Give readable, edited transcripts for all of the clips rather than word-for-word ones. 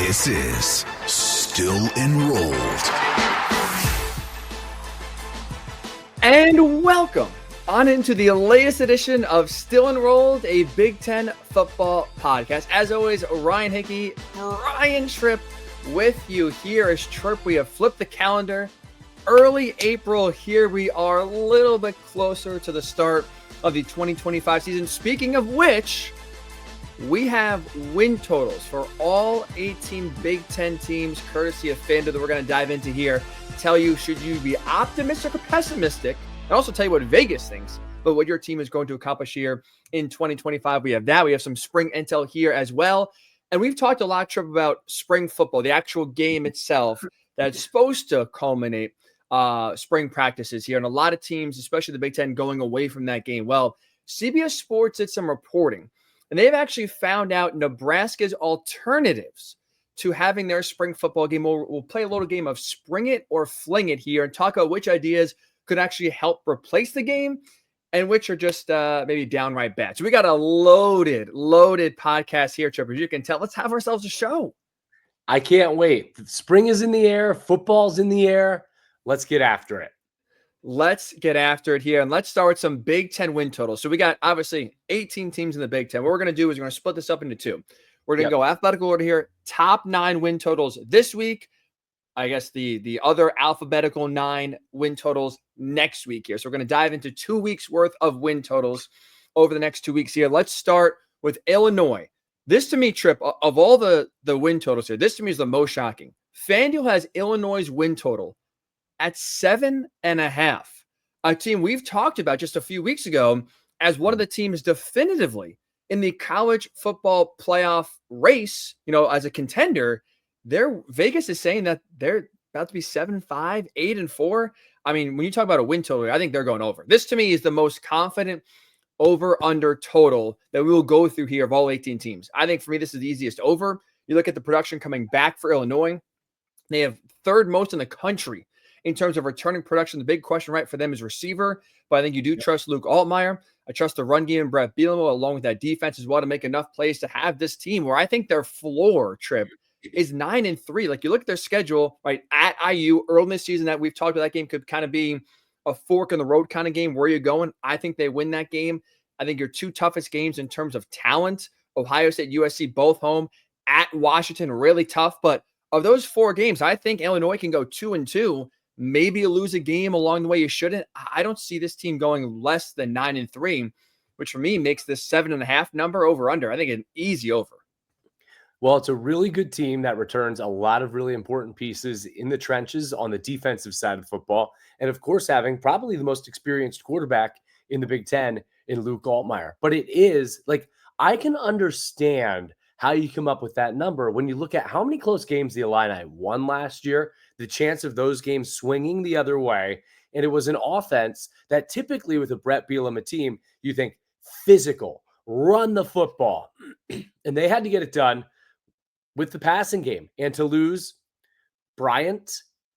This is Still Enrolled. And welcome on into the latest edition of Still Enrolled, a Big Ten football podcast. As always, Ryan Hickey, Brian Tripp with you here. As Tripp, we have flipped the calendar. Early April, here we are a little bit closer to the start of the 2025 season. Speaking of which, we have win totals for all 18 Big Ten teams, courtesy of FanDuel, that we're going to dive into here. Tell you, should you be optimistic or pessimistic, and also tell you what Vegas thinks, but what your team is going to accomplish here in 2025. We have that. We have some spring intel here as well. And we've talked a lot, Tripp, about spring football, the actual game itself that's supposed to culminate spring practices here. And a lot of teams, especially the Big Ten, going away from that game. Well, CBS Sports did some reporting, and they've actually found out Nebraska's alternatives to having their spring football game. We'll play a little game of spring it or fling it here and talk about which ideas could actually help replace the game and which are just maybe downright bad. So we got a loaded podcast here, Tripp. As you can tell, let's have ourselves a show. I can't wait. Spring is in the air. Football's in the air. Let's get after it. Let's get after it here, and let's start with some Big Ten win totals. So we got, obviously, 18 teams in the Big Ten. What we're going to do is we're going to split this up into two. We're going to go alphabetical order here. Top 9 win totals this week. I guess the other alphabetical 9 win totals next week here. So we're going to dive into 2 weeks worth of win totals over the next 2 weeks here. Let's start with Illinois. This to me, Tripp, of all the win totals here, this to me is the most shocking. FanDuel has Illinois' win total at 7.5. A team we've talked about just a few weeks ago as one of the teams definitively in the college football playoff race, as a contender. Vegas is saying that they're about to be 7-5, 8-4. I mean, when you talk about a win total, I think they're going over. This to me is the most confident over-under total that we will go through here of all 18 teams. I think for me, this is the easiest over. You look at the production coming back for Illinois. They have third most in the country in terms of returning production. The big question, right, for them is receiver, but I think you do trust Luke Altmaier. I trust the run game and Brett Bielema along with that defense as well to make enough plays to have this team where I think their floor, Tripp, is 9-3. Like, you look at their schedule, right, at IU early in the season, that we've talked about, that game could kind of be a fork in the road kind of game. Where you're going, I think they win that game. I think your 2 toughest games in terms of talent, Ohio State, USC, both home, at Washington, really tough. But of those 4 games, I think Illinois can go 2-2. Maybe you lose a game along the way you shouldn't. I don't see this team going less than 9-3, which for me makes this 7.5 number over under. I think an easy over. Well, it's a really good team that returns a lot of really important pieces in the trenches on the defensive side of football. And of course, having probably the most experienced quarterback in the Big Ten in Luke Altmaier. But it is like, I can understand how you come up with that number when you look at how many close games the Illini won last year, the chance of those games swinging the other way. And it was an offense that typically with a Brett Bielema team, you think physical, run the football. And they had to get it done with the passing game. And to lose Bryant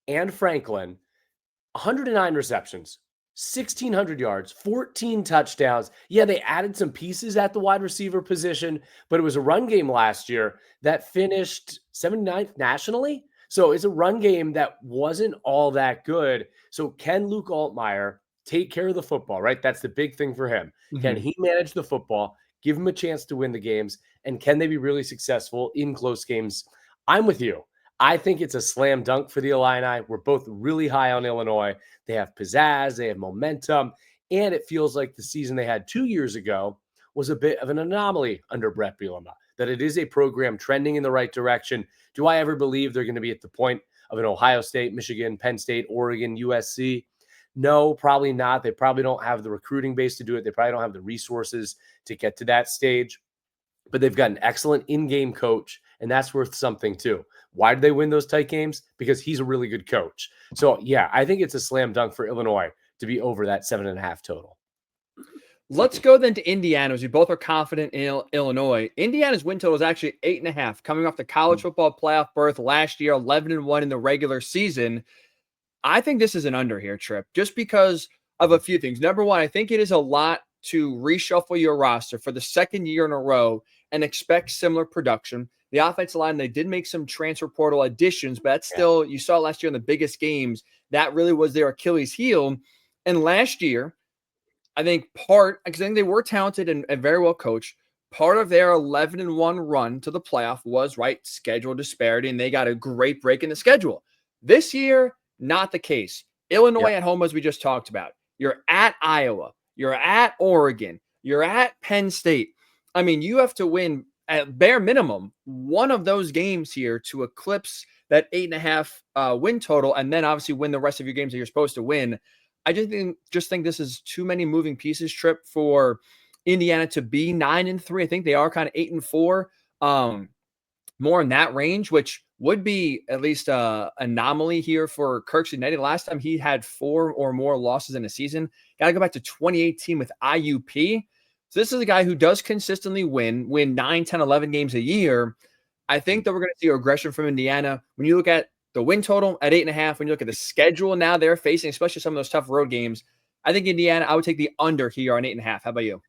and Franklin, 109 receptions, 1,600 yards, 14 touchdowns. Yeah, they added some pieces at the wide receiver position, but it was a run game last year that finished 79th nationally. So it's a run game that wasn't all that good. So can Luke Altmaier take care of the football, right? That's the big thing for him. Mm-hmm. Can he manage the football, give him a chance to win the games, and can they be really successful in close games? I'm with you. I think it's a slam dunk for the Illini. We're both really high on Illinois. They have pizzazz, they have momentum, and it feels like the season they had 2 years ago was a bit of an anomaly under Brett Bielema, that it is a program trending in the right direction. Do I ever believe they're going to be at the point of an Ohio State, Michigan, Penn State, Oregon, USC? No, probably not. They probably don't have the recruiting base to do it. They probably don't have the resources to get to that stage. But they've got an excellent in-game coach, and that's worth something too. Why did they win those tight games? Because he's a really good coach. So, yeah, I think it's a slam dunk for Illinois to be over that 7.5 total. Let's go then to Indiana, as we both are confident in Illinois. Indiana's win total is actually 8.5, coming off the college football playoff berth last year, 11-1 in the regular season. I think this is an under here, Tripp, just because of a few things. Number one, I think it is a lot to reshuffle your roster for the second year in a row and expect similar production. The offensive line, they did make some transfer portal additions, but that's still, you saw last year in the biggest games, that really was their Achilles heel. And last year, I think because I think they were talented and very well coached. Part of their 11-1 run to the playoff was, right, schedule disparity, and they got a great break in the schedule. This year, not the case. Illinois at home, as we just talked about. You're at Iowa. You're at Oregon. You're at Penn State. I mean, you have to win at bare minimum one of those games here to eclipse that 8.5 win total, and then obviously win the rest of your games that you're supposed to win. I just think this is too many moving pieces, Trip, for Indiana to be 9-3. I think they are kind of 8-4, more in that range, which would be at least an anomaly here for Kirk Cincinnati. Last time he had 4 or more losses in a season. Got to go back to 2018 with IUP. So this is a guy who does consistently win 9, 10, 11 games a year. I think that we're going to see aggression from Indiana. When you look at the win total at 8.5, when you look at the schedule now they're facing, especially some of those tough road games, I think Indiana, I would take the under here on 8.5. How about you?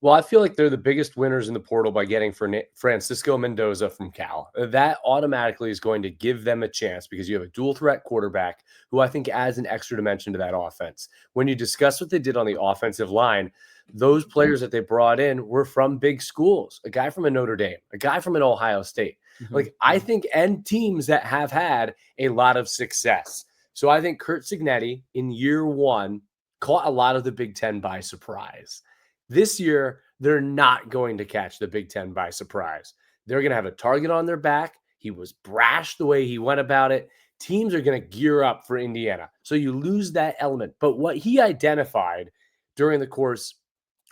Well, I feel like they're the biggest winners in the portal by getting Francisco Mendoza from Cal. That automatically is going to give them a chance because you have a dual threat quarterback who I think adds an extra dimension to that offense. When you discuss what they did on the offensive line, those players that they brought in were from big schools, a guy from a Notre Dame, a guy from an Ohio State. Like, I think, and teams that have had a lot of success. So I think Curt Cignetti in year one caught a lot of the Big Ten by surprise. This year, they're not going to catch the Big Ten by surprise. They're going to have a target on their back. He was brash the way he went about it. Teams are going to gear up for Indiana. So you lose that element. But what he identified during the course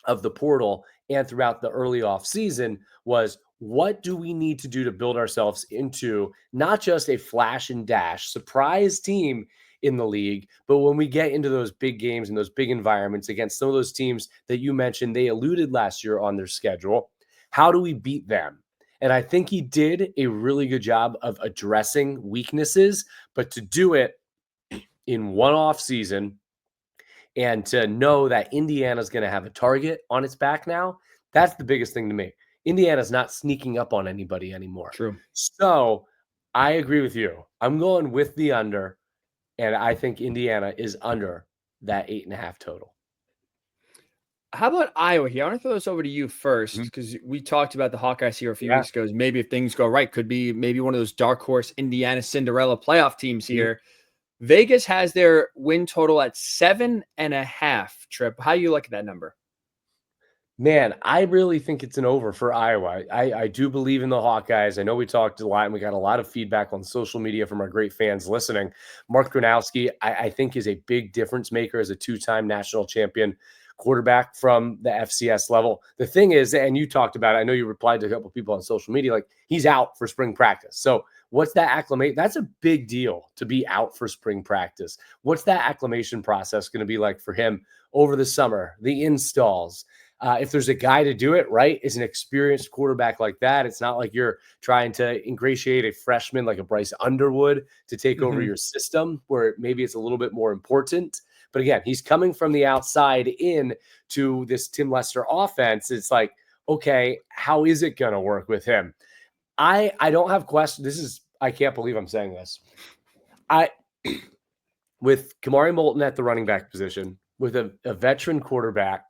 of the portal and throughout the early offseason was, what do we need to do to build ourselves into not just a flash and dash surprise team in the league, but when we get into those big games and those big environments against some of those teams that you mentioned, they eluded last year on their schedule, how do we beat them? And I think he did a really good job of addressing weaknesses, but to do it in one off season and to know that Indiana's going to have a target on its back now, that's the biggest thing to me. Indiana's not sneaking up on anybody anymore. True. So I agree with you. I'm going with the under, and I think Indiana is under that 8.5 total. How about Iowa here? I want to throw this over to you first because we talked about the Hawkeyes here a few weeks ago. Maybe if things go right, could be maybe one of those dark horse Indiana Cinderella playoff teams here. Vegas has their win total at 7.5. Trip, how do you look at that number? Man, I really think it's an over for Iowa. I do believe in the Hawkeyes. I know we talked a lot and we got a lot of feedback on social media from our great fans listening. Mark Gronowski, I think, is a big difference maker as a 2-time national champion quarterback from the FCS level. The thing is, and you talked about it, I know you replied to a couple of people on social media, like, he's out for spring practice. So what's that acclimate? That's a big deal to be out for spring practice. What's that acclimation process going to be like for him over the summer, the installs? If there's a guy to do it, right, is an experienced quarterback like that. It's not like you're trying to ingratiate a freshman like a Bryce Underwood to take over your system where maybe it's a little bit more important. But again, he's coming from the outside in to this Tim Lester offense. It's like, okay, how is it going to work with him? I don't have questions. I can't believe I'm saying this. With Kamari Moulton at the running back position, with a veteran quarterback,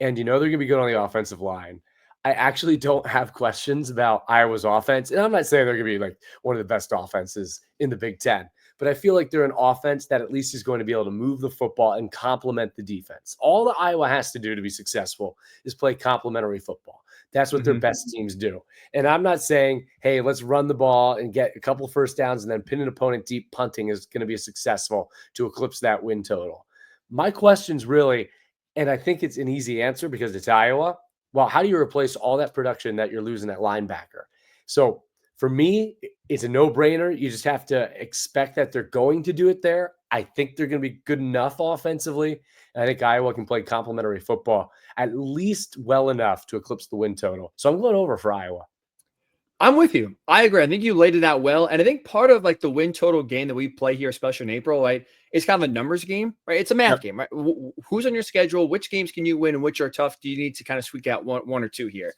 and they're going to be good on the offensive line, I actually don't have questions about Iowa's offense. And I'm not saying they're going to be like one of the best offenses in the Big Ten, but I feel like they're an offense that at least is going to be able to move the football and complement the defense. All that Iowa has to do to be successful is play complementary football. That's what their best teams do. And I'm not saying, hey, let's run the ball and get a couple first downs and then pin an opponent deep punting is going to be successful to eclipse that win total. My question's really, and I think it's an easy answer because it's Iowa. Well, how do you replace all that production that you're losing at linebacker? So for me, it's a no-brainer. You just have to expect that they're going to do it there. I think they're going to be good enough offensively. And I think Iowa can play complementary football at least well enough to eclipse the win total. So I'm going over for Iowa. I'm with you. I agree. I think you laid it out well. And I think part of like the win total game that we play here, especially in April, right, is kind of a numbers game, right? It's a math game, right? Who's on your schedule? Which games can you win and which are tough? Do you need to kind of squeak out one or two here?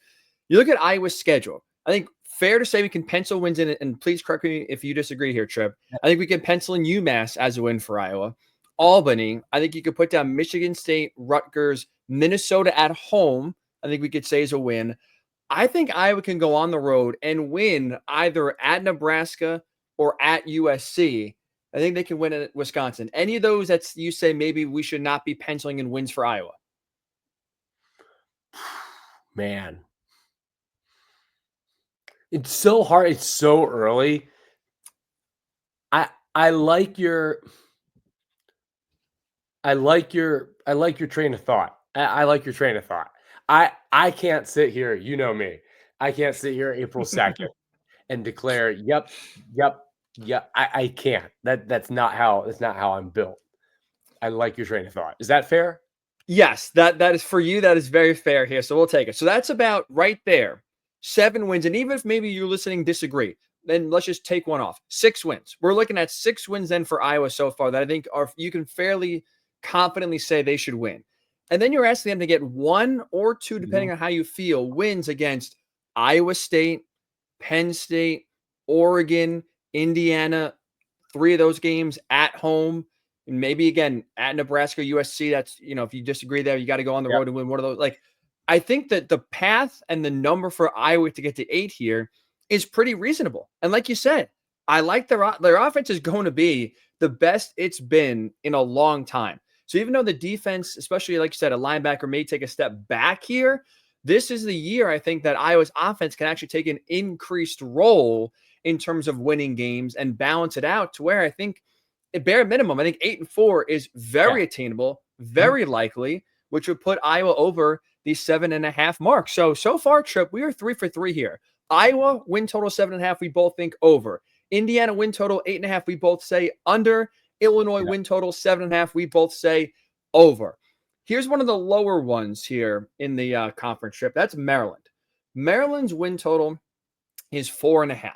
You look at Iowa's schedule. I think fair to say we can pencil wins in, and please correct me if you disagree here, Trip. I think we can pencil in UMass as a win for Iowa. Albany, I think you could put down Michigan State, Rutgers, Minnesota at home. I think we could say is a win. I think Iowa can go on the road and win either at Nebraska or at USC. I think they can win at Wisconsin. Any of those that you say maybe we should not be penciling in wins for Iowa? Man, it's so hard. It's so early. I like your train of thought. I like your train of thought. I can't sit here. You know me. I can't sit here April 2nd and declare, yep. I can't. That's not how I'm built. I like your train of thought. Is that fair? Yes, that is for you. That is very fair here. So we'll take it. So that's about right there. 7 wins. And even if maybe you're listening disagree, then let's just take one off. 6 wins. We're looking at 6 wins then for Iowa so far that I think you can fairly confidently say they should win. And then you're asking them to get 1 or 2, depending on how you feel, wins against Iowa State, Penn State, Oregon, Indiana, 3 of those games at home. And maybe again at Nebraska, USC. That's, if you disagree there, you got to go on the road and win one of those. Like, I think that the path and the number for Iowa to get to 8 here is pretty reasonable. And like you said, I like their offense is going to be the best it's been in a long time. So even though the defense, especially like you said, a linebacker may take a step back here, this is the year I think that Iowa's offense can actually take an increased role in terms of winning games and balance it out to where I think at bare minimum, I think 8-4 is very attainable, very likely, which would put Iowa over the 7.5 mark. So far, Trip, we are 3 for 3 here. Iowa win total 7.5, we both think over. Indiana win total 8.5, we both say under. Illinois win total 7.5, we both say over. Here's one of the lower ones here in the conference, Trip. That's Maryland. Maryland's win total is 4.5.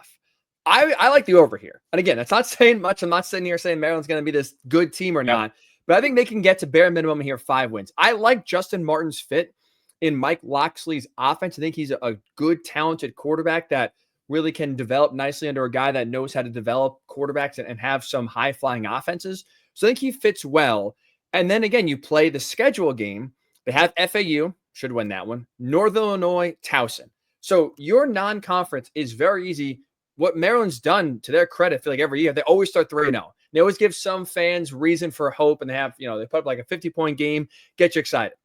I like the over here. And again, that's not saying much. I'm not sitting here saying Maryland's going to be this good team or not, but I think they can get to bare minimum here 5 wins. I like Justin Martin's fit in Mike Locksley's offense. I think he's a good, talented quarterback that really can develop nicely under a guy that knows how to develop quarterbacks and have some high-flying offenses. So I think he fits well. And then again, you play the schedule game. They have FAU, should win that one. Northern Illinois, Towson. So your non-conference is very easy. What Maryland's done, to their credit, I feel like every year, they always start 3-0. They always give some fans reason for hope, and they have, they put up like a 50-point game, get you excited.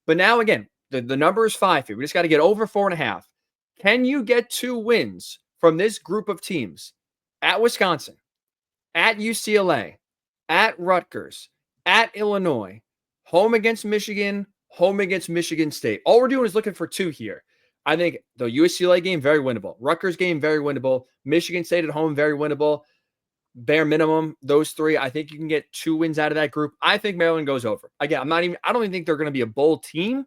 But now, again, the number is 5 here. We just got to get over 4.5. Can you get 2 wins from this group of teams at Wisconsin, at UCLA, at Rutgers, at Illinois, home against Michigan, home against Michigan State? All we're doing is looking for 2 here. I think the UCLA game, very winnable. Rutgers game, very winnable. Michigan State at home, very winnable. Bare minimum, those 3. I think you can get 2 wins out of that group. I think Maryland goes over. Again, I don't even think they're going to be a bowl team.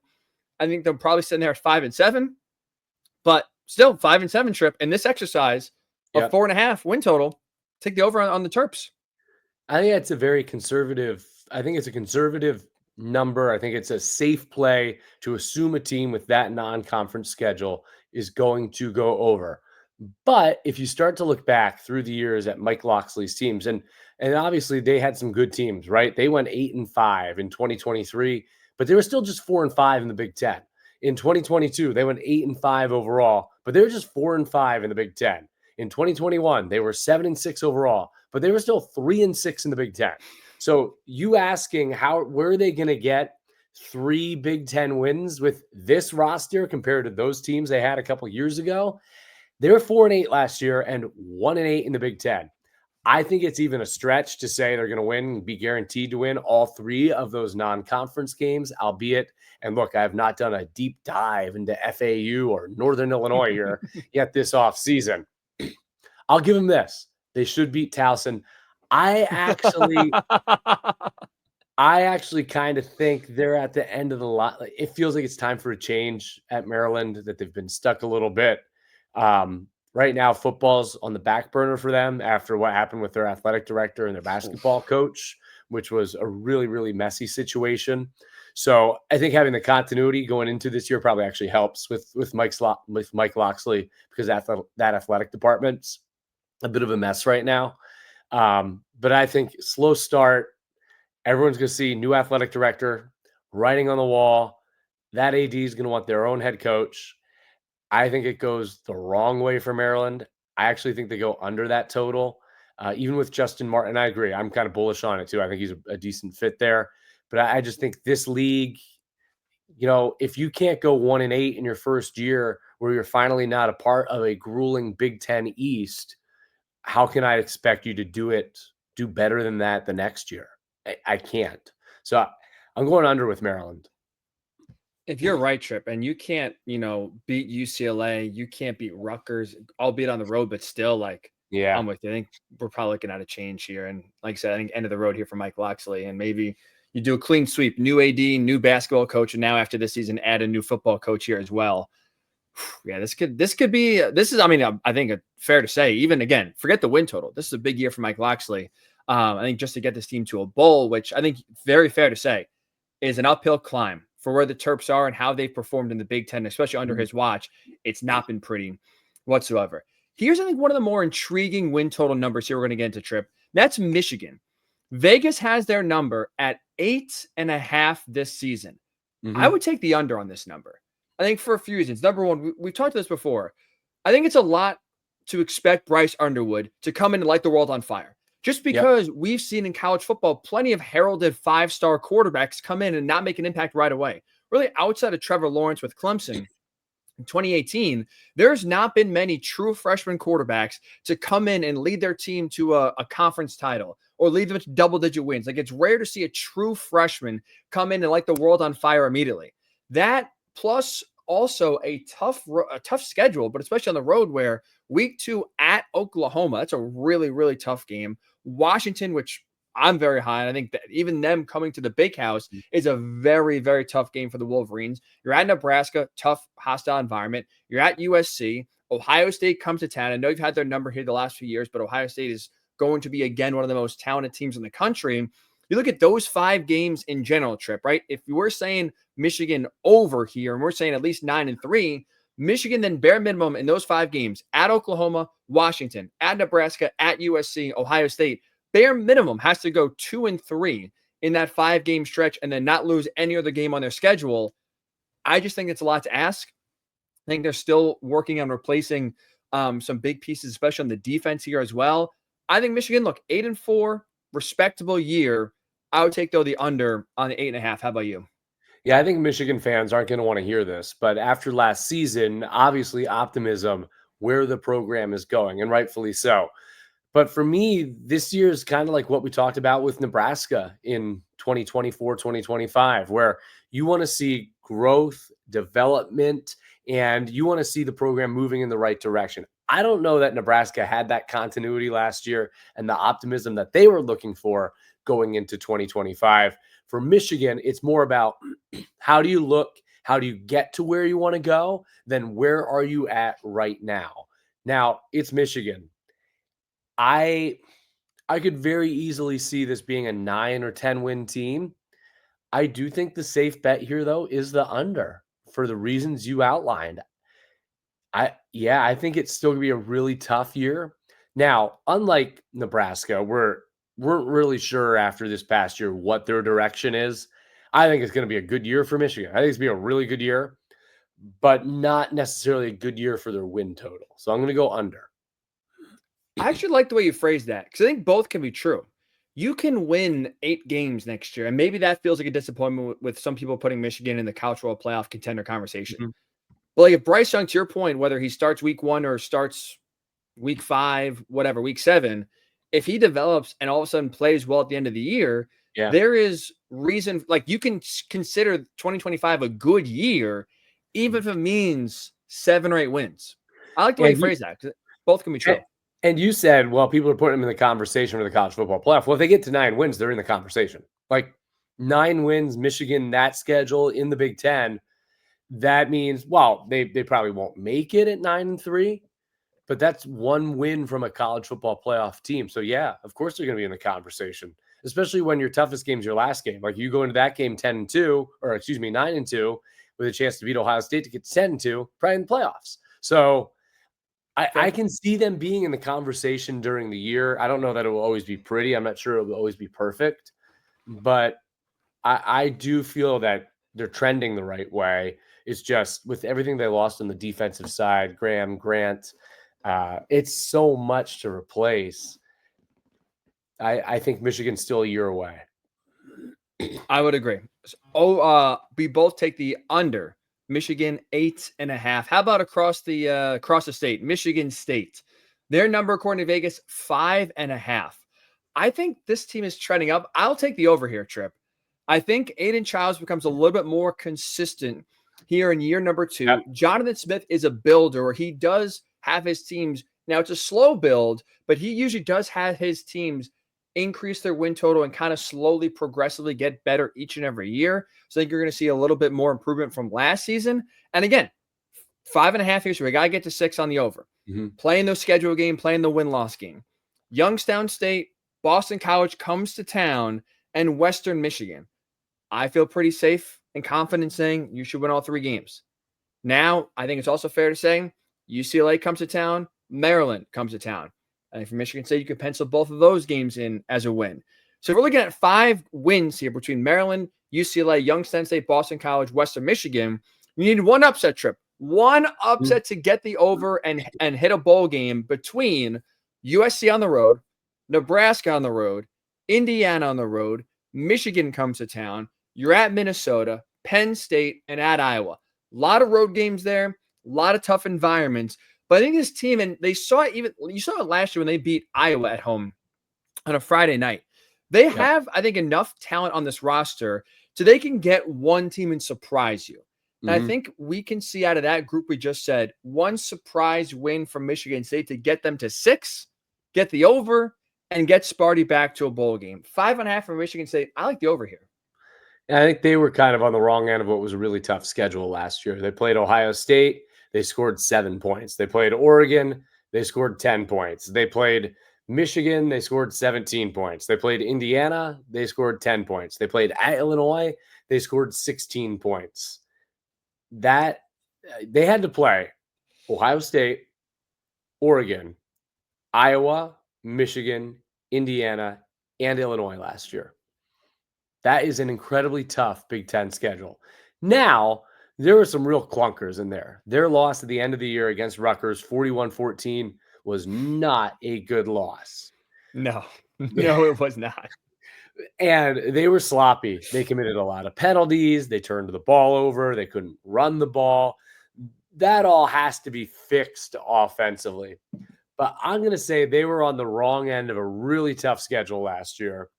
I think they're probably sitting there at 5-7, but still 5-7 Trip. In this exercise of 4.5 win total, take the over on the Terps. I think it's a conservative number. I think it's a safe play to assume a team with that non-conference schedule is going to go over. But if you start to look back through the years at Mike Locksley's teams, and obviously they had some good teams, right? They went 8-5 in 2023, but they were still just 4-5 in the Big Ten. In 2022, they went 8-5 overall, but they were just 4-5 in the Big Ten. In 2021, they were 7-6 overall, but they were still 3-6 in the Big Ten. So you asking where are they going to get 3 Big Ten wins with this roster compared to those teams they had a couple years ago? They were 4-8 last year and 1-8 in the Big Ten. I think it's even a stretch to say they're going to win and be guaranteed to win all 3 of those non-conference games, albeit, and look, I have not done a deep dive into FAU or Northern Illinois here yet this offseason. I'll give them this. They should beat Towson. I actually kind of think they're at the end of the line. It feels like it's time for a change at Maryland, that they've been stuck a little bit. Right now, football's on the back burner for them after what happened with their athletic director and their basketball coach, which was a really, really messy situation. So I think having the continuity going into this year probably actually helps with Mike Loxley, because that athletic department's a bit of a mess right now. But I think slow start. Everyone's going to see new athletic director, writing on the wall. That AD is going to want their own head coach. I think it goes the wrong way for Maryland. I actually think they go under that total. Even with Justin Martin, I agree. I'm kind of bullish on it too. I think he's a decent fit there. But I just think this league, if you can't go 1-8 in your first year where you're finally not a part of a grueling Big Ten East, how can I expect you to do better than that the next year? I can't. So I'm going under with Maryland. If you're right, Trip, and you can't, beat UCLA, you can't beat Rutgers, albeit on the road, but still, Yeah, I'm with you. I think we're probably looking at a change here. And like I said, I think end of the road here for Mike Loxley. And maybe you do a clean sweep, new AD, new basketball coach, and now after this season, add a new football coach here as well. Yeah, this could be, I think fair to say, even again, forget the win total. This is a big year for Mike Loxley. I think just to get this team to a bowl, which I think very fair to say is an uphill climb for where the Terps are and how they've performed in the Big Ten, especially under his watch. It's not been pretty whatsoever. Here's, I think, one of the more intriguing win total numbers here we're going to get into, Trip. That's Michigan. Vegas has their number at 8.5 this season. I would take the under on this number. I think for a few reasons. Number one, we've talked about this before. I think it's a lot to expect Bryce Underwood to come in and light the world on fire. Just because we've seen in college football plenty of heralded 5-star quarterbacks come in and not make an impact right away. Really, outside of Trevor Lawrence with Clemson in 2018, there's not been many true freshman quarterbacks to come in and lead their team to a conference title or lead them to double-digit wins. It's rare to see a true freshman come in and light the world on fire immediately. That plus also a tough schedule, but especially on the road where week 2 at Oklahoma, that's a really, really tough game. Washington, which I'm very high, and I think that even them coming to the Big House is a very, very tough game for the Wolverines. You're at Nebraska, tough, hostile environment. You're at USC. Ohio State comes to town. I know you've had their number here the last few years, but Ohio State is going to be, again, one of the most talented teams in the country. You look at those 5 games in general, Trip, right? If we're saying Michigan over here, and we're saying at least 9-3, Michigan then bare minimum in those 5 games at Oklahoma, Washington, at Nebraska, at USC, Ohio State, bare minimum has to go 2-3 in that 5-game stretch and then not lose any other game on their schedule. I just think it's a lot to ask. I think they're still working on replacing some big pieces, especially on the defense here as well. I think Michigan, look, 8-4, respectable year. I would take, though, the under on the 8.5. How about you? Yeah, I think Michigan fans aren't going to want to hear this, but after last season, obviously optimism where the program is going, and rightfully so. But for me, this year is kind of like what we talked about with Nebraska in 2024, 2025, where you want to see growth, development, and you want to see the program moving in the right direction. I don't know that Nebraska had that continuity last year and the optimism that they were looking for going into 2025. For Michigan, it's more about how do you look, how do you get to where you want to go, then where are you at right now? Now, it's Michigan. I could very easily see this being a 9 or 10 win team. I do think the safe bet here, though, is the under for the reasons you outlined. I think it's still going to be a really tough year. Now, unlike Nebraska, weren't really sure after this past year what their direction is. I think it's going to be a good year for Michigan. I think it's going to be a really good year, but not necessarily a good year for their win total. So I'm going to go under. I actually like the way you phrased that because I think both can be true. You can win 8 games next year, and maybe that feels like a disappointment with some people putting Michigan in the College World Playoff contender conversation. Mm-hmm. But if Bryce Young, to your point, whether he starts week 1 or starts week 5, whatever, week 7, if he develops and all of a sudden plays well at the end of the year, there is reason, you can consider 2025 a good year, even if it means 7 or 8 wins. I like the way you phrase that because both can be true. And you said, well, people are putting them in the conversation for the college football playoff. Well, if they get to 9 wins, they're in the conversation. 9 wins, Michigan, that schedule in the Big Ten, that means, well, they probably won't make it at 9-3, but that's 1 win from a college football playoff team. So, yeah, of course they're going to be in the conversation. especially when your toughest game is your last game. Like you go into that game 10-2, or excuse me, 9-2, with a chance to beat Ohio State to get to 10-2, probably in the playoffs. So I can see them being in the conversation during the year. I don't know that it will always be pretty. I'm not sure it will always be perfect, but I do feel that they're trending the right way. It's just with everything they lost on the defensive side, Graham, Grant, it's so much to replace. I think Michigan's still a year away. I would agree. We both take the under. Michigan 8.5. How about across the state? Michigan State. Their number according to Vegas 5.5. I think this team is trending up. I'll take the over here, Trip. I think Aiden Childs becomes a little bit more consistent here in year number 2. Yep. Jonathan Smith is a builder, or he does have his teams. Now, it's a slow build, but he usually does have his teams increase their win total and kind of slowly, progressively get better each and every year. So I think you're going to see a little bit more improvement from last season. And again, 5.5 years, so we got to get to 6 on the over. Playing the schedule game, playing the win-loss game. Youngstown State, Boston College comes to town, and Western Michigan. I feel pretty safe and confident saying you should win all 3 games. Now, I think it's also fair to say UCLA comes to town, Maryland comes to town. I think for Michigan State, you could pencil both of those games in as a win. So we're looking at 5 wins here between Maryland, UCLA, Youngstown State, Boston College, Western Michigan. You need one upset, Trip. One upset to get the over and hit a bowl game between USC on the road, Nebraska on the road, Indiana on the road, Michigan comes to town. You're at Minnesota, Penn State, and at Iowa. A lot of road games there, a lot of tough environments. But I think this team, and you saw it last year when they beat Iowa at home on a Friday night. They have, I think, enough talent on this roster so they can get one team and surprise you. And I think we can see out of that group we just said, one surprise win from Michigan State to get them to 6, get the over, and get Sparty back to a bowl game. 5.5 for Michigan State. I like the over here. I think they were kind of on the wrong end of what was a really tough schedule last year. They played Ohio State. They scored 7 points. They played Oregon. They scored 10 points. They played Michigan. They scored 17 points. They played Indiana. They scored 10 points. They played at Illinois. They scored 16 points. That they had to play Ohio State, Oregon, Iowa, Michigan, Indiana, and Illinois last year. That is an incredibly tough Big Ten schedule. Now, there were some real clunkers in there. Their loss at the end of the year against Rutgers, 41-14, was not a good loss. No, it was not. And they were sloppy. They committed a lot of penalties. They turned the ball over. They couldn't run the ball. That all has to be fixed offensively. But I'm going to say they were on the wrong end of a really tough schedule last year.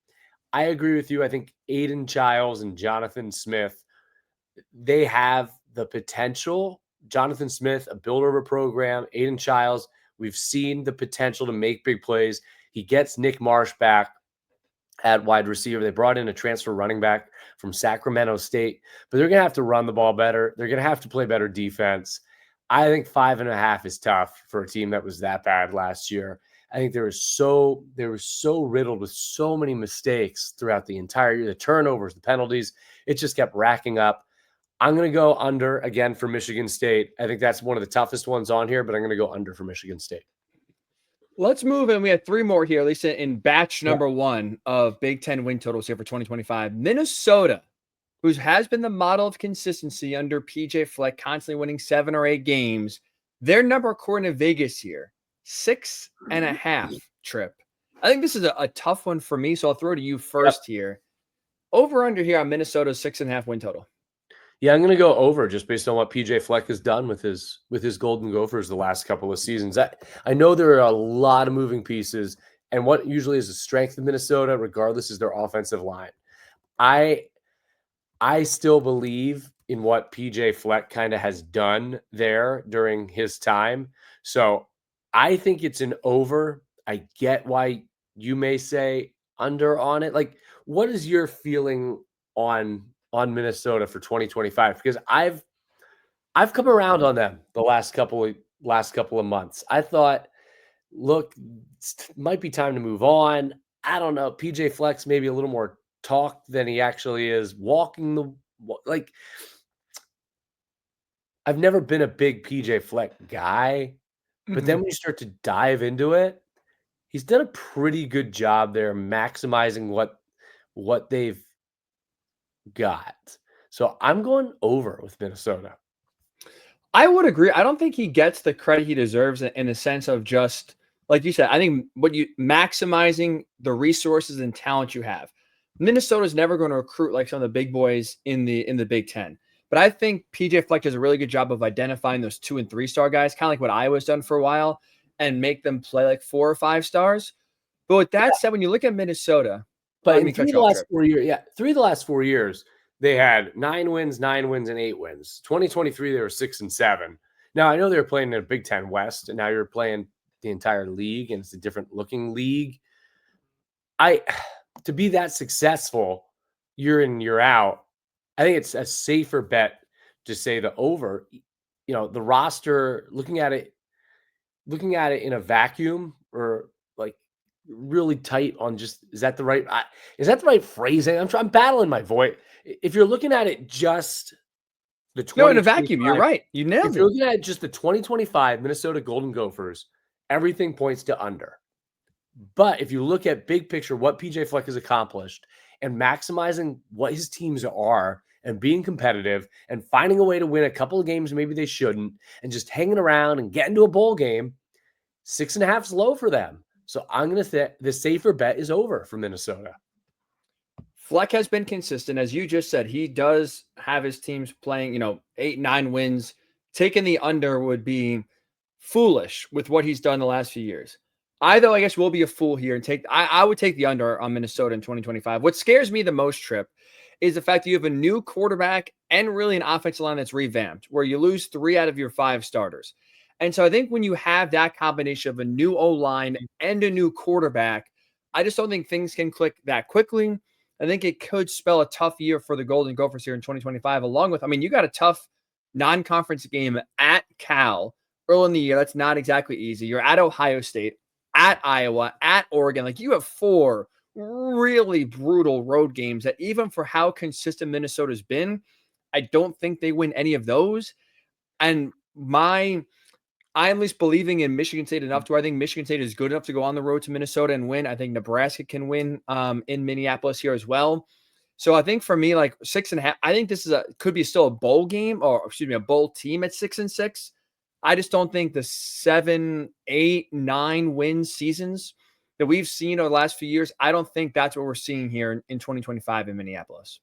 I agree with you. I think Aiden Childs and Jonathan Smith, they have the potential. Jonathan Smith, a builder of a program. Aiden Childs, we've seen the potential to make big plays. He gets Nick Marsh back at wide receiver. They brought in a transfer running back from Sacramento State, but they're going to have to run the ball better. They're going to have to play better defense. I think 5.5 is tough for a team that was that bad last year. I think they were so riddled with so many mistakes throughout the entire year. The turnovers, the penalties, it just kept racking up. I'm going to go under again for Michigan State. I think that's one of the toughest ones on here, but I'm going to go under for Michigan State. Let's move in. We have 3 more here, at least in batch number 1 of Big Ten win totals here for 2025. Minnesota, who has been the model of consistency under PJ Fleck, constantly winning 7 or 8 games. Their number according to Vegas here, 6.5 Trip. I think this is a tough one for me, so I'll throw it to you first here. Over under here on Minnesota's 6.5 win total. Yeah, I'm going to go over just based on what PJ Fleck has done with his Golden Gophers the last couple of seasons. I know there are a lot of moving pieces, and what usually is the strength of Minnesota, regardless, is their offensive line. I still believe in what PJ Fleck kind of has done there during his time. So I think it's an over. I get why you may say under on it. Like, what is your feeling on Minnesota for 2025? Because I've come around on them the last couple of months. I thought, look, it might be time to move on. I don't know. PJ Fleck's maybe a little more talk than he actually is walking the like. I've never been a big PJ Fleck guy, but then when you start to dive into it, he's done a pretty good job there maximizing what they've got. So I'm going over with Minnesota. I would agree. I don't think he gets the credit he deserves in the sense of just like you said. I think what you maximizing the resources and talent you have. Minnesota's never going to recruit like some of the big boys in the Big Ten. But I think PJ Fleck does a really good job of identifying those 2 and 3 star guys, kind of like what Iowa's done for a while, and make them play like 4 or 5 stars. But with that said, when you look at Minnesota, but in 3 of the last 4 years, 3 of the last 4 years, they had 9 wins, and 8 wins. 2023, they were 6 and 7. Now I know they were playing in a Big Ten West, and now you're playing the entire league, and it's a different looking league. To be that successful year in, year out, I think it's a safer bet to say the over. You know, the roster, looking at it in a vacuum, or like really tight on just is that the right phrasing? I'm battling my voice. If you're looking at it just the 20, no, in a vacuum, you're right. You nailed it. If you're looking at just the 2025 Minnesota Golden Gophers, everything points to under. But if you look at big picture, what PJ Fleck has accomplished and maximizing what his teams are and being competitive and finding a way to win a couple of games maybe they shouldn't and just hanging around and getting to a bowl game, 6.5 is low for them. So I'm going to say the safer bet is over for Minnesota. Fleck has been consistent. As you just said, he does have his teams playing, 8, 9 wins. Taking the under would be foolish with what he's done the last few years. I guess will be a fool here and I would take the under on Minnesota in 2025. What scares me the most, Trip, is the fact that you have a new quarterback and really an offensive line that's revamped, where you lose 3 out of your 5 starters. And so I think when you have that combination of a new O-line and a new quarterback, I just don't think things can click that quickly. I think it could spell a tough year for the Golden Gophers here in 2025, along with, you got a tough non-conference game at Cal early in the year. That's not exactly easy. You're at Ohio State, at Iowa, at Oregon. Like, you have 4 really brutal road games that, even for how consistent Minnesota's been, I don't think they win any of those. And I'm at least believing in Michigan State enough to where I think Michigan State is good enough to go on the road to Minnesota and win. I think Nebraska can win in Minneapolis here as well. So I think for me, like 6.5, I think this could be still a bowl game, or excuse me, a bowl team at 6 and 6. I just don't think the 7, 8, 9 win seasons that we've seen over the last few years, I don't think that's what we're seeing here in 2025 in Minneapolis.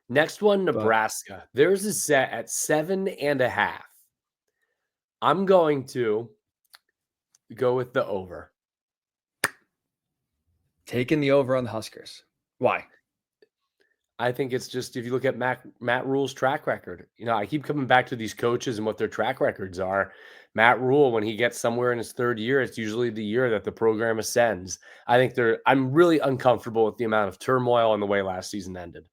Next one, Nebraska. There's a set at 7.5. I'm going to go with the over. Taking the over on the Huskers. Why? I think it's just, if you look at Matt Rule's track record, I keep coming back to these coaches and what their track records are. Matt Rule, when he gets somewhere in his 3rd year, it's usually the year that the program ascends. I'm really uncomfortable with the amount of turmoil and the way last season ended.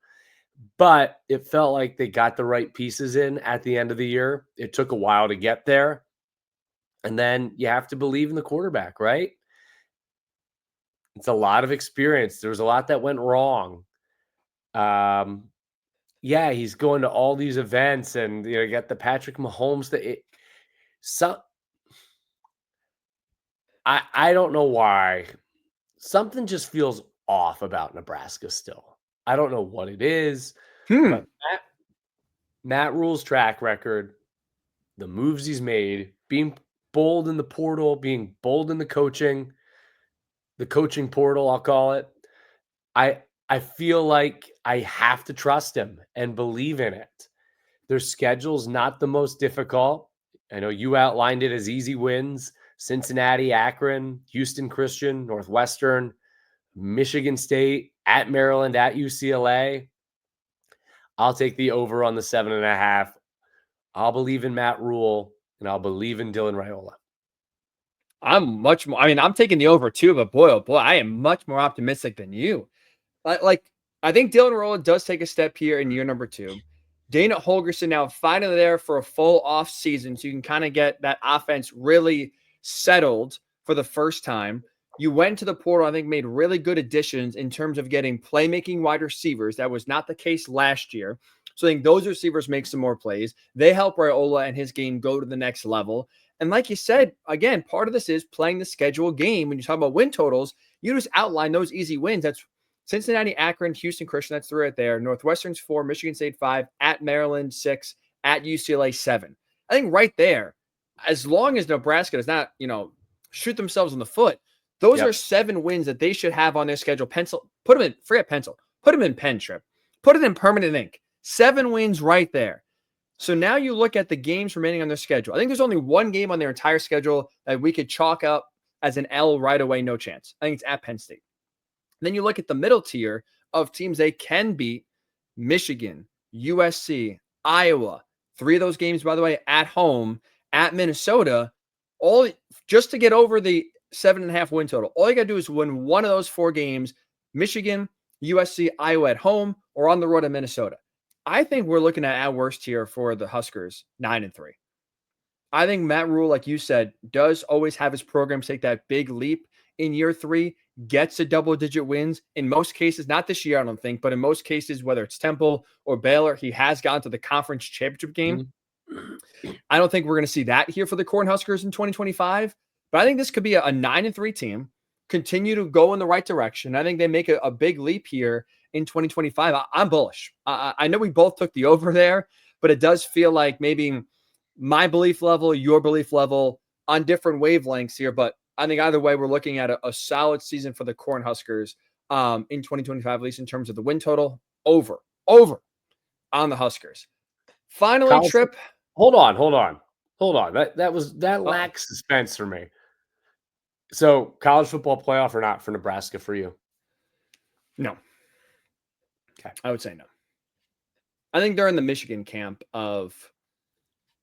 But it felt like they got the right pieces in at the end of the year. It took a while to get there. And then you have to believe in the quarterback, right? It's a lot of experience. There was a lot that went wrong. He's going to all these events, and you got the Patrick Mahomes. I don't know why. Something just feels off about Nebraska still. I don't know what it is. But Matt Rule's track record, the moves he's made, being bold in the portal, being bold in the coaching portal, I'll call it. I feel like I have to trust him and believe in it. Their schedule's not the most difficult. I know you outlined it as easy wins: Cincinnati, Akron, Houston Christian, Northwestern, Michigan State, at Maryland, at UCLA. I'll take the over on the 7.5. I'll believe in Matt Rule, and I'll believe in Dylan Raiola. I'm much more, I'm taking the over too, but boy, oh boy, I am much more optimistic than you. I think Dylan Raiola does take a step here in year number 2. Dana Holgorsen now finally there for a full off season, so you can kind of get that offense really settled for the first time. You went to the portal, I think made really good additions in terms of getting playmaking wide receivers. That was not the case last year. So I think those receivers make some more plays. They help Raiola and his game go to the next level. And like you said, again, part of this is playing the schedule game. When you talk about win totals, you just outline those easy wins. That's Cincinnati, Akron, Houston, Christian. That's 3 right there. Northwestern's 4, Michigan State 5, at Maryland 6, at UCLA 7. I think right there, as long as Nebraska does not, shoot themselves in the foot, those are 7 wins that they should have on their schedule. Put them in, forget pencil, put them in pen, Trip. Put it in permanent ink. 7 wins right there. So now you look at the games remaining on their schedule. I think there's only 1 game on their entire schedule that we could chalk up as an L right away, no chance. I think it's at Penn State. Then you look at the middle tier of teams they can beat: Michigan, USC, Iowa. 3 of those games, by the way, at home, at Minnesota, all just to get over the 7.5 win total. All you got to do is win one of those 4 games: Michigan, USC, Iowa at home, or on the road at Minnesota. I think we're looking at worst here for the Huskers, 9-3. I think Matt Rule, like you said, does always have his programs take that big leap in year 3, gets to double-digit wins. In most cases, not this year, I don't think, but in most cases, whether it's Temple or Baylor, he has gotten to the conference championship game. I don't think we're going to see that here for the Cornhuskers in 2025, but I think this could be a 9-3 team, continue to go in the right direction. I think they make a big leap here in 2025. I'm bullish. I know we both took the over there, but it does feel like maybe my belief level, your belief level on different wavelengths here. But I think either way, we're looking at a solid season for the Cornhuskers in 2025, at least in terms of the win total. Over on the Huskers. Finally, Trip. Hold on. That lacks suspense for me. So, college football playoff or not for Nebraska for you? No. Okay. I would say no. I think they're in the Michigan camp of,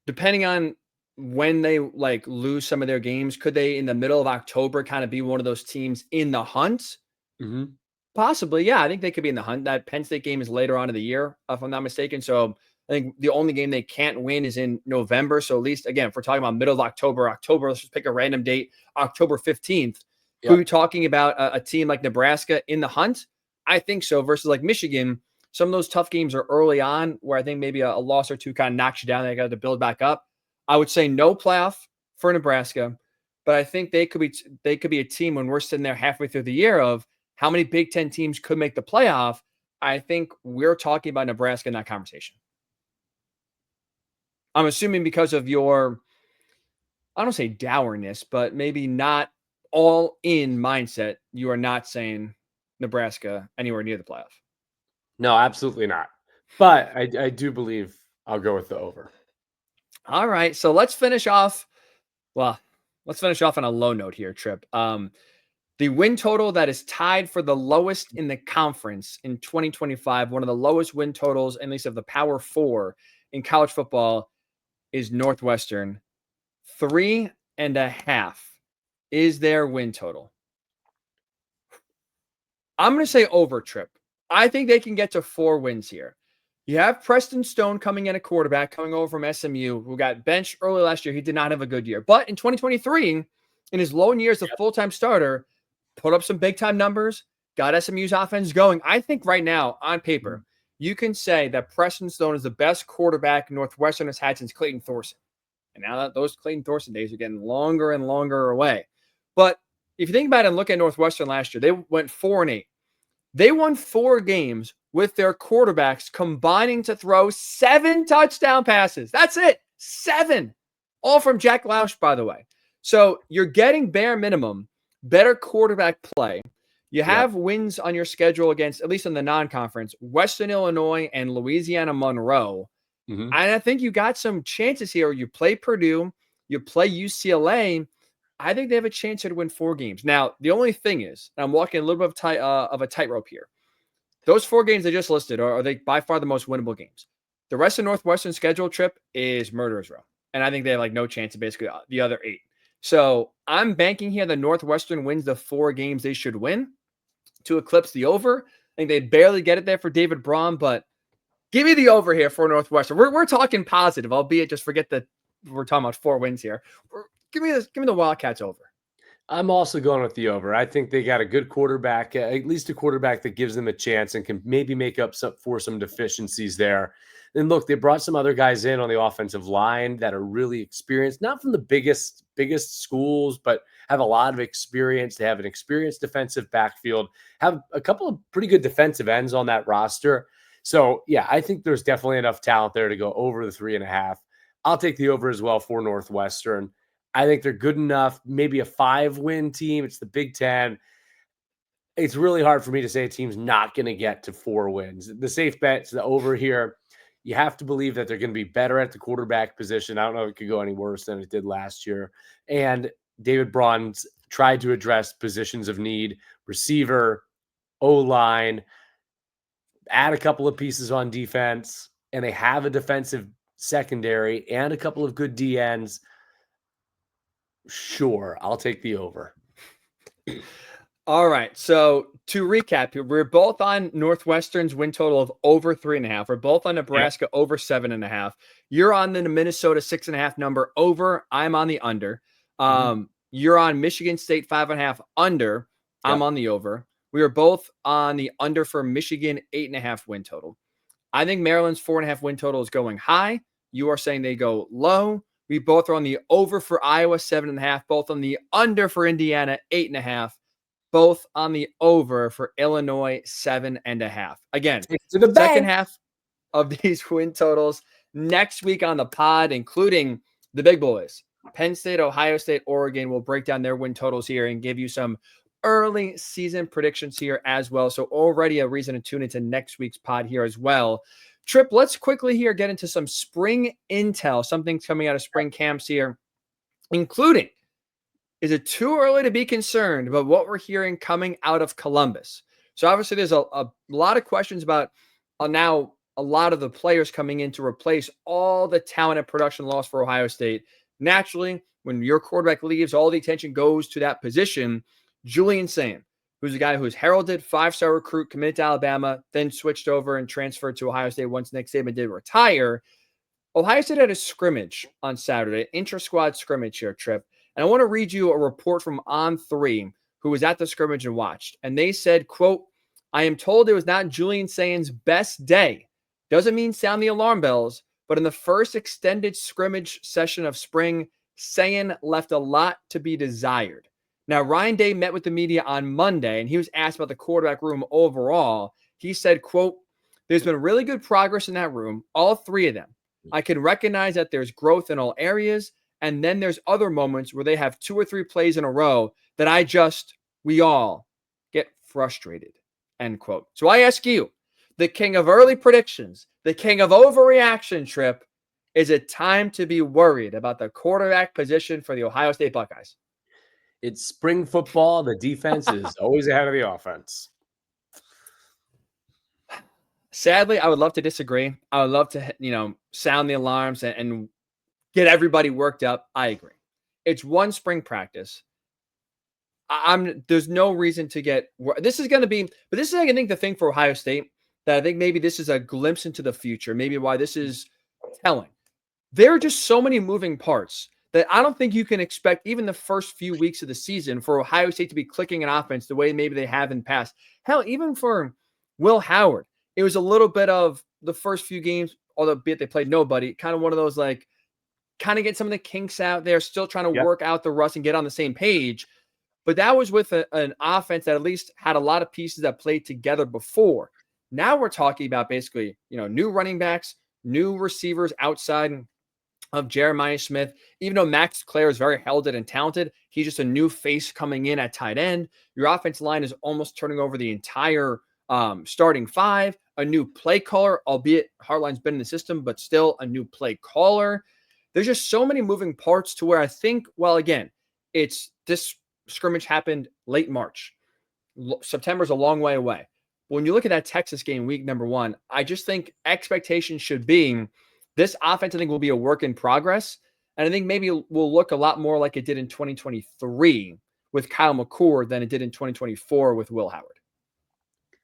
depending on when they lose some of their games, could they in the middle of October kind of be one of those teams in the hunt? Mm-hmm. Possibly. Yeah, I think they could be in the hunt. That Penn State game is later on in the year, if I'm not mistaken. So I think the only game they can't win is in November. So at least, again, if we're talking about middle of October, let's just pick a random date, October 15th. Yep. Who are you talking about a team like Nebraska in the hunt? I think so, versus like Michigan. Some of those tough games are early on where I think maybe a loss or two kind of knocks you down. They got to build back up. I would say no playoff for Nebraska, but I think they could be a team when we're sitting there halfway through the year of how many Big Ten teams could make the playoff. I think we're talking about Nebraska in that conversation. I'm assuming because of your, I don't say dourness, but maybe not all in mindset, you are not saying Nebraska anywhere near the playoff. No, absolutely not. But I do believe I'll go with the over. All right. So let's finish off. Well, let's finish off on a low note here, Trip. The win total that is tied for the lowest in the conference in 2025, one of the lowest win totals, at least of the Power 4 in college football, is Northwestern. 3.5 is their win total. I'm going to say over, Trip. I think they can get to 4 wins here. You have Preston Stone coming in, a quarterback coming over from SMU, who got benched early last year. He did not have a good year. But in 2023, in his lone year as a full-time starter, put up some big-time numbers, got SMU's offense going. I think right now, on paper, you can say that Preston Stone is the best quarterback Northwestern has had since Clayton Thorson. And now that those Clayton Thorson days are getting longer and longer away. But if you think about it and look at Northwestern last year, they went 4-8. They won 4 games with their quarterbacks combining to throw 7 touchdown passes. That's it. 7. All from Jack Lausch, by the way. So you're getting bare minimum better quarterback play. You have wins on your schedule against, at least in the non-conference, Western Illinois and Louisiana Monroe. Mm-hmm. And I think you got some chances here. You play Purdue, you play UCLA. I think they have a chance here to win 4 games. Now, the only thing is, and I'm walking a little bit of a tightrope here. Those 4 games they just listed are they by far the most winnable games. The rest of Northwestern's schedule, Trip, is murderer's row. And I think they have no chance of basically the other 8. So I'm banking here that Northwestern wins the 4 games they should win to eclipse the over. I think they barely get it there for David Braun, but give me the over here for Northwestern. We're talking positive, albeit just forget that we're talking about 4 wins here. Give me the Wildcats over. I'm also going with the over. I think they got a good quarterback, at least a quarterback that gives them a chance and can maybe make up for some deficiencies there. And look, they brought some other guys in on the offensive line that are really experienced, not from the biggest schools, but have a lot of experience. They have an experienced defensive backfield, have a couple of pretty good defensive ends on that roster. So yeah, I think there's definitely enough talent there to go over the 3.5. I'll take the over as well for Northwestern. I think they're good enough, maybe a 5-win team. It's the Big Ten. It's really hard for me to say a team's not going to get to 4 wins. The safe bet's the over here. You have to believe that they're going to be better at the quarterback position. I don't know if it could go any worse than it did last year. And David Braun's tried to address positions of need, receiver, O-line, add a couple of pieces on defense, and they have a defensive secondary and a couple of good DNs. Sure, I'll take the over. All right. So to recap here, we're both on Northwestern's win total of over 3.5. We're both on Nebraska over 7.5. You're on the Minnesota 6.5 number over. I'm on the under. You're on Michigan State 5.5 under. I'm on the over. We are both on the under for Michigan 8.5 win total. I think Maryland's 4.5 win total is going high. You are saying they go low. We both are on the over for Iowa 7.5, both on the under for Indiana 8.5, both on the over for Illinois 7.5. Again, the second half of these win totals next week on the pod, including the big boys, Penn State, Ohio State, Oregon. We'll break down their win totals here and give you some early season predictions here as well. So already a reason to tune into next week's pod here as well. Trip, let's quickly here get into some spring intel. Something's coming out of spring camps here, including, is it too early to be concerned about what we're hearing coming out of Columbus? So obviously there's a lot of questions about now a lot of the players coming in to replace all the talent and production lost for Ohio State. Naturally, when your quarterback leaves, all the attention goes to that position. Julian Sayin, who's a guy who's heralded 5-star recruit, committed to Alabama, then switched over and transferred to Ohio State once Nick Saban did retire. Ohio State had a scrimmage on Saturday, intra-squad scrimmage here, Trip. And I want to read you a report from On3, who was at the scrimmage and watched. And they said, quote, I am told it was not Julian Sayin's best day. Doesn't mean sound the alarm bells, but in the first extended scrimmage session of spring, Sayin left a lot to be desired. Now, Ryan Day met with the media on Monday, and he was asked about the quarterback room overall. He said, quote, there's been really good progress in that room, all 3 of them. I can recognize that there's growth in all areas, and then there's other moments where they have 2 or 3 plays in a row that we all get frustrated, end quote. So I ask you, the king of early predictions, the king of overreaction, Trip, is it time to be worried about the quarterback position for the Ohio State Buckeyes? It's spring football. The defense is always ahead of the offense. Sadly, I would love to disagree. I would love to, sound the alarms and get everybody worked up. I agree. It's one spring practice. There's no reason to get. This is going to be, but this is, I think, the thing for Ohio State that I think maybe this is a glimpse into the future. Maybe why this is telling. There are just so many moving parts that I don't think you can expect even the first few weeks of the season for Ohio State to be clicking an offense the way maybe they have in the past. Hell, even for Will Howard, it was a little bit of the first few games, albeit they played nobody, kind of one of those kind of get some of the kinks out there, still trying to work out the rust and get on the same page. But that was with an offense that at least had a lot of pieces that played together before. Now we're talking about basically, new running backs, new receivers outside of Jeremiah Smith. Even though Max Clare is very heralded and talented, he's just a new face coming in at tight end. Your offensive line is almost turning over the entire starting 5, a new play caller, albeit Hartline's been in the system, but still a new play caller. There's just so many moving parts to where I think, well, again, it's this scrimmage happened late March. September's a long way away. When you look at that Texas game, week number 1, I just think expectations should be this offense, I think, will be a work in progress. And I think maybe it will look a lot more like it did in 2023 with Kyle McCord than it did in 2024 with Will Howard.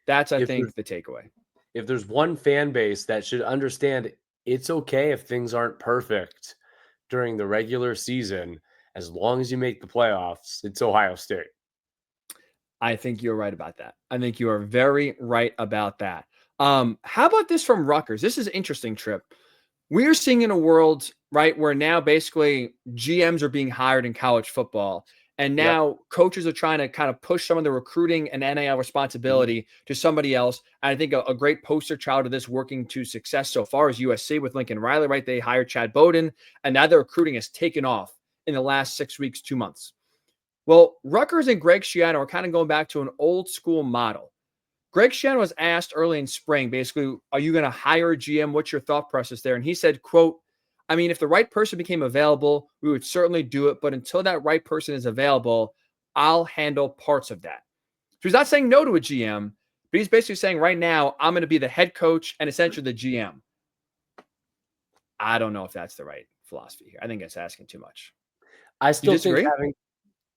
That's, I think, the takeaway. If there's one fan base that should understand it's okay if things aren't perfect during the regular season, as long as you make the playoffs, it's Ohio State. I think you're right about that. I think you are very right about that. How about this from Rutgers? This is interesting, Trip. We are seeing in a world, right, where now basically GMs are being hired in college football. And now coaches are trying to kind of push some of the recruiting and NIL responsibility to somebody else. And I think a great poster child of this working to success so far is USC with Lincoln Riley, right? They hired Chad Bowden, and now their recruiting has taken off in the last 6 weeks, 2 months. Well, Rutgers and Greg Schiano are kind of going back to an old school model. Greg Schiano was asked early in spring, basically, are you going to hire a GM? What's your thought process there? And he said, quote, I mean, if the right person became available, we would certainly do it. But until that right person is available, I'll handle parts of that. So he's not saying no to a GM, but he's basically saying right now, I'm going to be the head coach and essentially the GM. I don't know if that's the right philosophy here. I think it's asking too much. I still think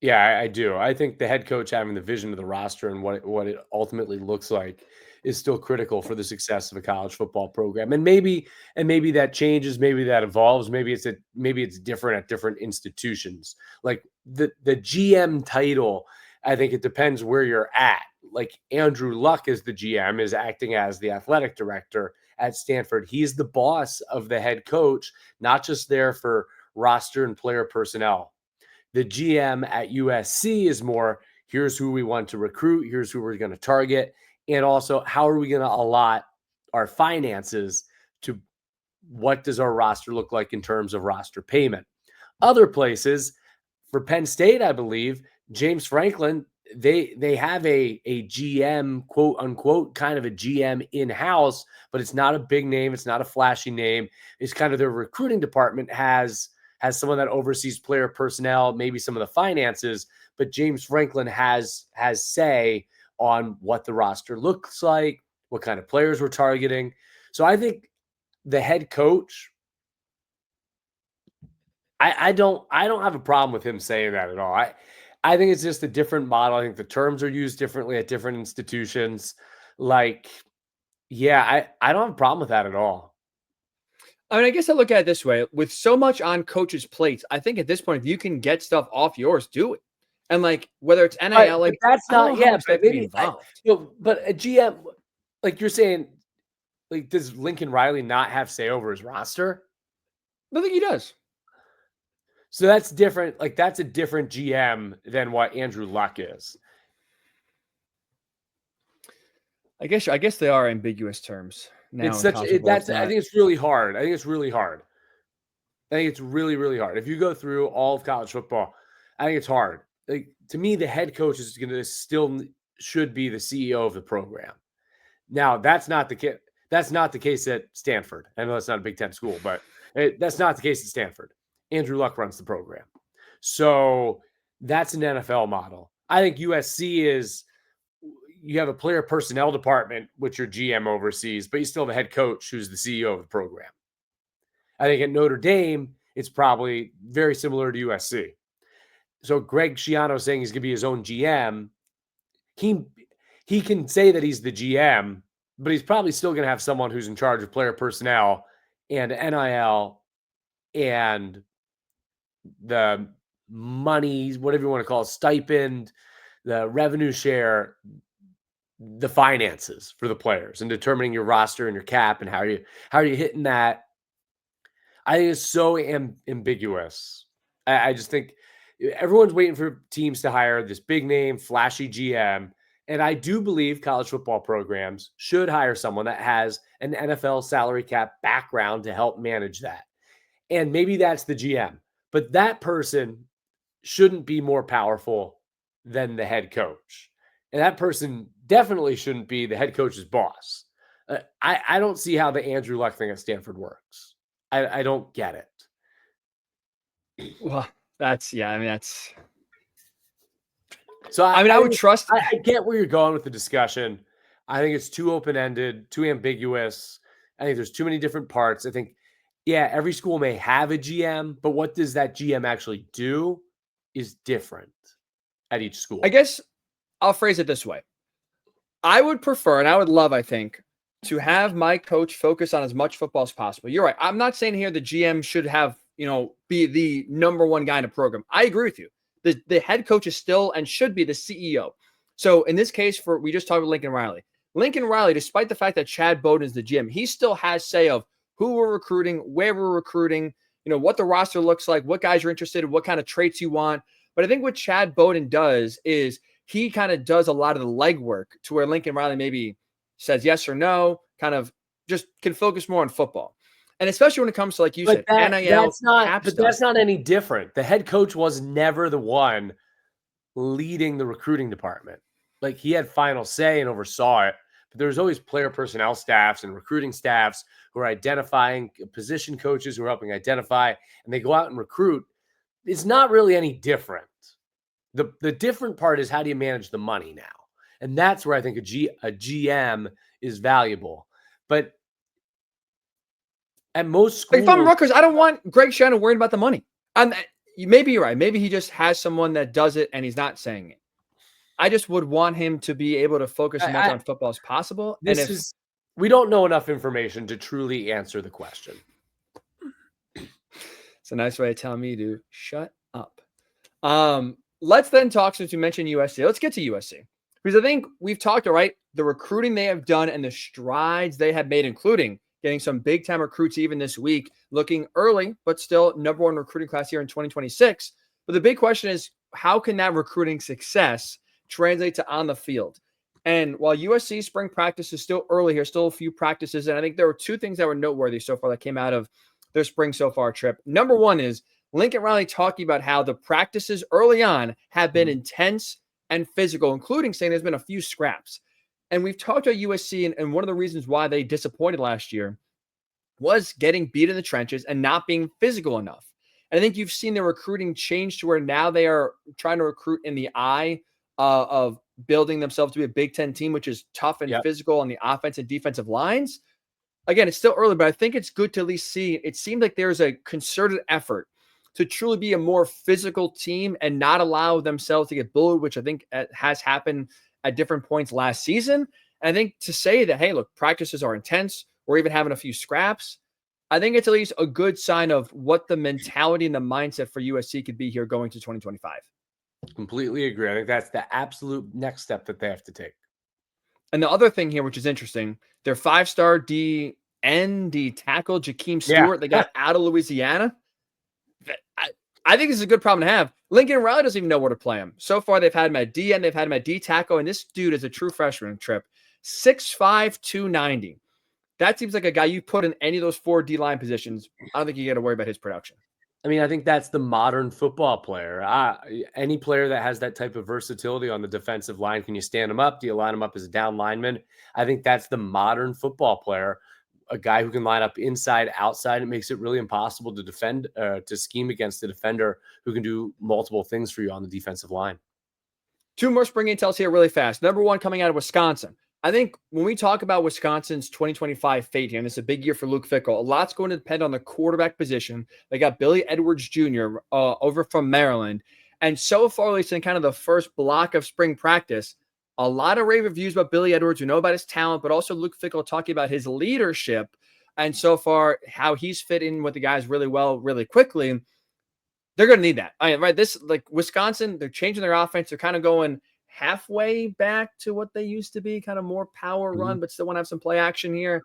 yeah, I do. I think the head coach having the vision of the roster and what it ultimately looks like is still critical for the success of a college football program. And maybe that changes, maybe that evolves, maybe it's different at different institutions. Like the GM title, I think it depends where you're at. Like Andrew Luck as the GM is acting as the athletic director at Stanford. He's the boss of the head coach, not just there for roster and player personnel. The GM at USC is more, here's who we want to recruit, here's who we're going to target, and also how are we going to allot our finances to what does our roster look like in terms of roster payment. Other places, for Penn State, I believe, James Franklin, they have a GM, quote unquote, kind of a GM in-house, but it's not a big name, it's not a flashy name. It's kind of their recruiting department has someone that oversees player personnel, maybe some of the finances, but James Franklin has say on what the roster looks like, what kind of players we're targeting. So I think the head coach, I don't have a problem with him saying that at all. I think it's just a different model. I think the terms are used differently at different institutions. Like, yeah, I don't have a problem with that at all. I mean, I guess I look at it this way. With so much on coaches' plates, I think at this point, if you can get stuff off yours, do it. And like whether it's NIL, like that's not, yeah, but maybe involved. But a GM, like you're saying, like does Lincoln Riley not have say over his roster? I think he does. So that's different. Like that's a different GM than what Andrew Luck is. I guess they are ambiguous terms. Now It's such that's I think it's really hard. I think it's really, really hard. If you go through all of college football, I think it's hard. Like to me, the head coach is going to still should be the CEO of the program. Now, that's not the case. That's not the case at Stanford. I know that's not a Big Ten school, but that's not the case at Stanford. Andrew Luck runs the program. So that's an NFL model. I think USC is you have a player personnel department, which your GM oversees, but you still have a head coach who's the CEO of the program. I think at Notre Dame, it's probably very similar to USC. So Greg Schiano saying he's going to be his own GM, he can say that he's the GM, but he's probably still going to have someone who's in charge of player personnel and NIL and the money, whatever you want to call it, stipend, the revenue share, the finances for the players and determining your roster and your cap and how are you hitting that. I think it's so ambiguous. I just think everyone's waiting for teams to hire this big name, flashy GM. And I do believe college football programs should hire someone that has an NFL salary cap background to help manage that. And maybe that's the GM, but that person shouldn't be more powerful than the head coach. And that person definitely shouldn't be the head coach's boss. I don't see how the Andrew Luck thing at Stanford works. I don't get it. Well, that's. So I would trust. I get where you're going with the discussion. I think it's too open-ended, too ambiguous. I think there's too many different parts. I think, yeah, every school may have a GM, but what does that GM actually do is different at each school. I guess I'll phrase it this way. I would prefer, and I would love, I think, to have my coach focus on as much football as possible. You're right. I'm not saying here the GM should have be the number one guy in a program. I agree with you. The head coach is still and should be the CEO. So in this case, we just talked about Lincoln Riley. Lincoln Riley, despite the fact that Chad Bowden is the GM, he still has say of who we're recruiting, where we're recruiting, what the roster looks like, what guys are interested in, what kind of traits you want. But I think what Chad Bowden does is he kind of does a lot of the legwork to where Lincoln Riley maybe says yes or no, kind of just can focus more on football. And especially when it comes to, like you said, NIL, that's not any different. The head coach was never the one leading the recruiting department. Like, he had final say and oversaw it, but there's always player personnel staffs and recruiting staffs who are identifying position coaches who are helping identify, and they go out and recruit. It's not really any different. The different part is, how do you manage the money now? And that's where I think a GM is valuable. But at most schools, if I'm Rutgers, I don't want Greg Schiano worrying about the money. Maybe you're right. Maybe he just has someone that does it and he's not saying it. I just would want him to be able to focus as much on football as possible. We don't know enough information to truly answer the question. It's a nice way of telling me to shut up. Let's then talk, since you mentioned USC. Let's get to USC. Because I think we've talked, all right, the recruiting they have done and the strides they have made, including getting some big-time recruits even this week, looking early, but still number one recruiting class here in 2026. But the big question is, how can that recruiting success translate to on the field? And while USC spring practice is still early here, still a few practices, and I think there were two things that were noteworthy so far that came out of their spring so far trip. Number one is Lincoln Riley talking about how the practices early on have been intense and physical, including saying there's been a few scraps. And we've talked about USC, and one of the reasons why they disappointed last year was getting beat in the trenches and not being physical enough. And I think you've seen the recruiting change to where now they are trying to recruit in the eye of building themselves to be a Big Ten team, which is tough and physical on the offense and defensive lines. Again, it's still early, but I think it's good to at least see. It seemed like there's a concerted effort to truly be a more physical team and not allow themselves to get bullied, which I think has happened at different points last season. And I think to say that, hey, look, practices are intense, or even having a few scraps, I think it's at least a good sign of what the mentality and the mindset for USC could be here going to 2025. Completely agree. I think that's the absolute next step that they have to take. And the other thing here, which is interesting, their 5-star D tackle, Jakeem Stewart, they got out of Louisiana. I think this is a good problem to have. Lincoln Riley doesn't even know where to play him. So far, they've had him at DN, they've had him at D tackle, and this dude is a true freshman trip. 6'5", 290. That seems like a guy you put in any of those 4 D-line positions. I don't think you got to worry about his production. I mean, I think that's the modern football player. Any player that has that type of versatility on the defensive line, can you stand him up? Do you line him up as a down lineman? I think that's the modern football player, a guy who can line up inside, outside. It makes it really impossible to defend, to scheme against the defender who can do multiple things for you on the defensive line. 2 more spring intels here really fast. Number 1, coming out of Wisconsin. I think when we talk about Wisconsin's 2025 fate here, and it's a big year for Luke Fickell, a lot's going to depend on the quarterback position. They got Billy Edwards Jr. Over from Maryland. And so far, at least in kind of the first block of spring practice, a lot of rave reviews about Billy Edwards. We know about his talent, but also Luke Fickell talking about his leadership and so far how he's fit in with the guys really well, really quickly. They're going to need that. Right? This, like Wisconsin, they're changing their offense. They're kind of going halfway back to what they used to be, kind of more power run, but still want to have some play action here.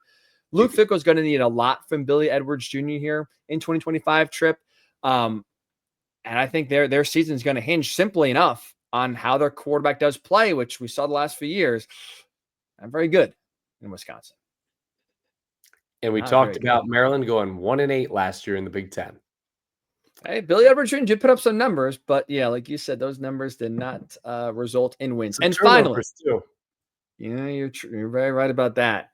Luke Fickell is going to need a lot from Billy Edwards Jr. here in 2025 trip. And I think their season is going to hinge simply enough on how their quarterback does play, which we saw the last few years. I'm very good in Wisconsin. And we talked about Maryland going 1-8 last year in the Big Ten. Hey, Billy Edwards Jr. did put up some numbers, but yeah, like you said, those numbers did not result in wins. And finally, you're very right about that.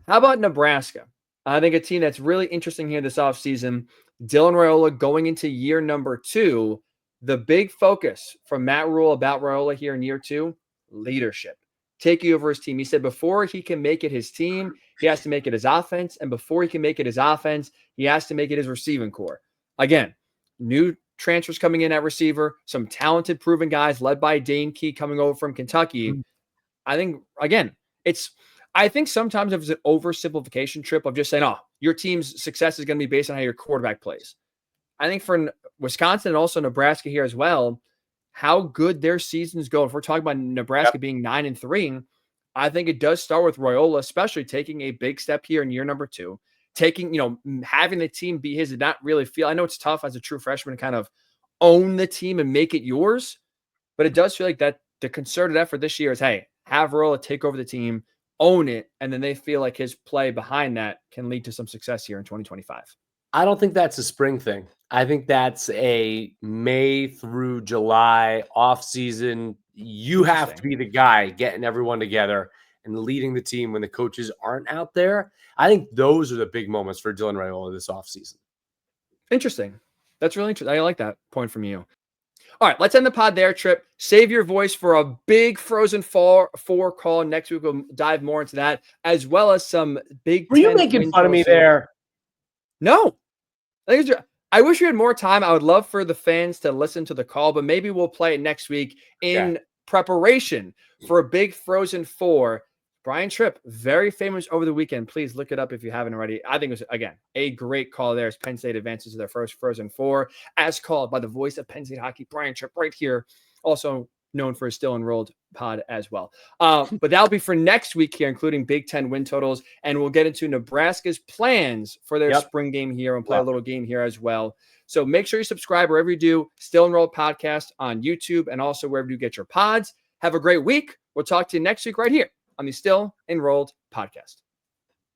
How about Nebraska? I think a team that's really interesting here this offseason. Dylan Raiola going into year number 2. The big focus from Matt Rule about Raiola here in year 2, leadership. Taking over his team. He said before he can make it his team, he has to make it his offense. And before he can make it his offense, he has to make it his receiving core. Again, new transfers coming in at receiver, some talented, proven guys led by Dane Key coming over from Kentucky. I think, again, I think sometimes it's an oversimplification trip of just saying, oh, your team's success is going to be based on how your quarterback plays. I think for Wisconsin and also Nebraska here as well, how good their seasons go. If we're talking about Nebraska being 9-3, I think it does start with Raiola, especially taking a big step here in year number 2, taking, having the team be his and not really feel. I know it's tough as a true freshman to kind of own the team and make it yours, but it does feel like that the concerted effort this year is, hey, have Raiola take over the team, own it, and then they feel like his play behind that can lead to some success here in 2025. I don't think that's a spring thing. I think that's a May through July offseason. You have to be the guy getting everyone together and leading the team when the coaches aren't out there. I think those are the big moments for Dylan Raiola this offseason. Interesting. That's really interesting. I like that point from you. All right, let's end the pod there, Trip. Save your voice for a big Frozen Four call next week. We'll dive more into that, as well as some Big Were you 10 making fun of me there? No. I wish we had more time. I would love for the fans to listen to the call, but maybe we'll play it next week in preparation for a big Frozen Four. Brian Tripp, very famous over the weekend. Please look it up if you haven't already. I think it was, again, a great call there as Penn State advances to their first Frozen Four, as called by the voice of Penn State hockey, Brian Tripp, right here, also known for his Still Enrolled pod as well. But that'll be for next week here, including Big Ten win totals, and we'll get into Nebraska's plans for their spring game here and play a little game here as well. So make sure you subscribe wherever you do. Still Enrolled podcast on YouTube and also wherever you get your pods. Have a great week. We'll talk to you next week right here on the Still Enrolled podcast.